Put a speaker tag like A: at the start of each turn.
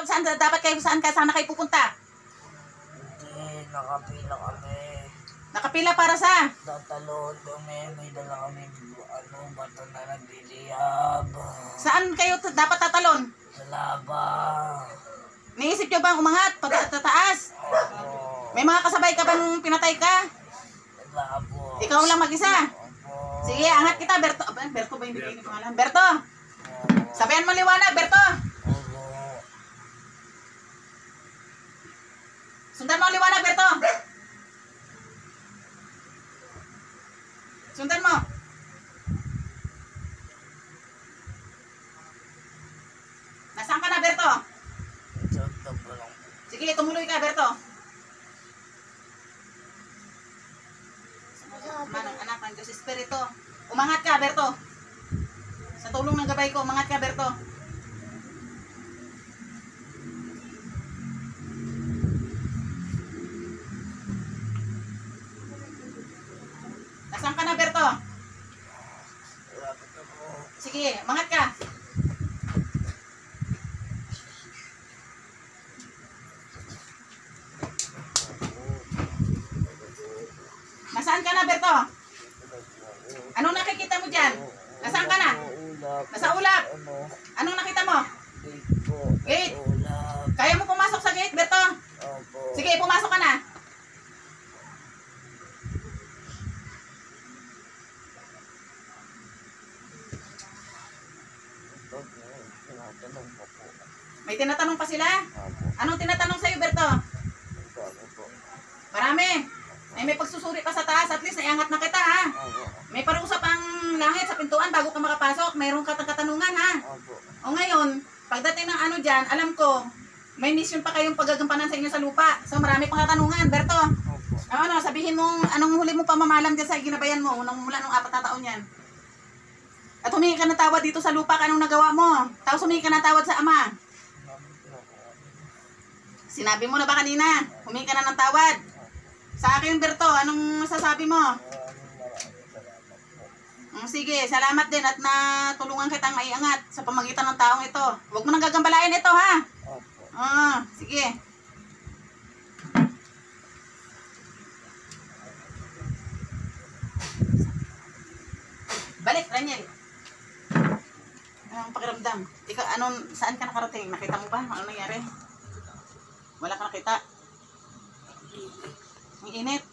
A: Saan sana kayo pupunta?
B: Hindi, nakapila kami.
A: Nakapila para sa?
B: Tatalon kami, may dala kami bato na nagliliyab.
A: Saan kayo dapat tatalon?
B: Sa labang.
A: Naisip nyo bang umangat? Tataas?
B: Opo.
A: May mga kasabay ka bang pinatay ka?
B: Wala po.
A: Ikaw lang mag-isa?
B: Opo.
A: Sige, angat kita, Berto. Berto ba yung bigay ni pangalan? Berto!
B: Opo.
A: Sabihan mo liwanag, Berto!
B: Opo.
A: Sundan mo ang liwanag, Berto! Sundan mo! Nasaan ka na, Berto?
B: Sakto pa lang.
A: Sige, tumuloy ka, Berto. Manang anak ng Diyos Espiritu. Umangat ka, Berto. Sa tulong ng gabay ko, umangat ka, Berto. Nasaan ka na, Berto?
B: Lapit na po.
A: Sige, umangat ka. Nasaan ka na, Berto? Anong nakikita mo dyan? Nasaan ka na?
B: Ulap.
A: Nasa ulap.
B: Ano?
A: Anong nakita mo?
B: Gate po.
A: Gate.
B: Ulap.
A: Kaya mo pumasok sa gate, Berto?
B: Opo.
A: Sige, pumasok ka na.
B: Tinatanong pa po.
A: May tinatanong pa sila?
B: Opo.
A: Anong tinatanong sa'yo, Berto?
B: Bago po.
A: Marami. May pagsusuri pa sa taas. At least naiangat na kita, ha?
B: Opo.
A: May parusa pang langit sa pintuan bago ka makapasok. Mayroong katanungan, ha?
B: Opo.
A: O ngayon, pagdating ng ano dyan, alam ko, may mission pa kayong paggagampanan sa inyo sa lupa. So marami pang katanungan, Berto.
B: Opo.
A: Ano, sabihin mong anong huli mong pamamalam dyan sa ginabayan mo mula nung 4 na taon yan. At humingi ka ng tawad dito sa lupa, anong nagawa mo? Tapos humingi ka ng tawad sa Ama. Sinabi mo na ba kanina? Humingi ka na ng tawad. Sa akin, Berto, anong masasabi mo? Sige, salamat din at natulungan kitang maiangat sa pamagitan ng taong ito. Huwag mo nang gagambalain ito, ha?
B: Opo.
A: Sige. Balik, Raniel. Anong pakiramdam? Ikaw, saan ka nakarating? Nakita mo ba? Ano nangyari? Wala ka nakita? Ang init.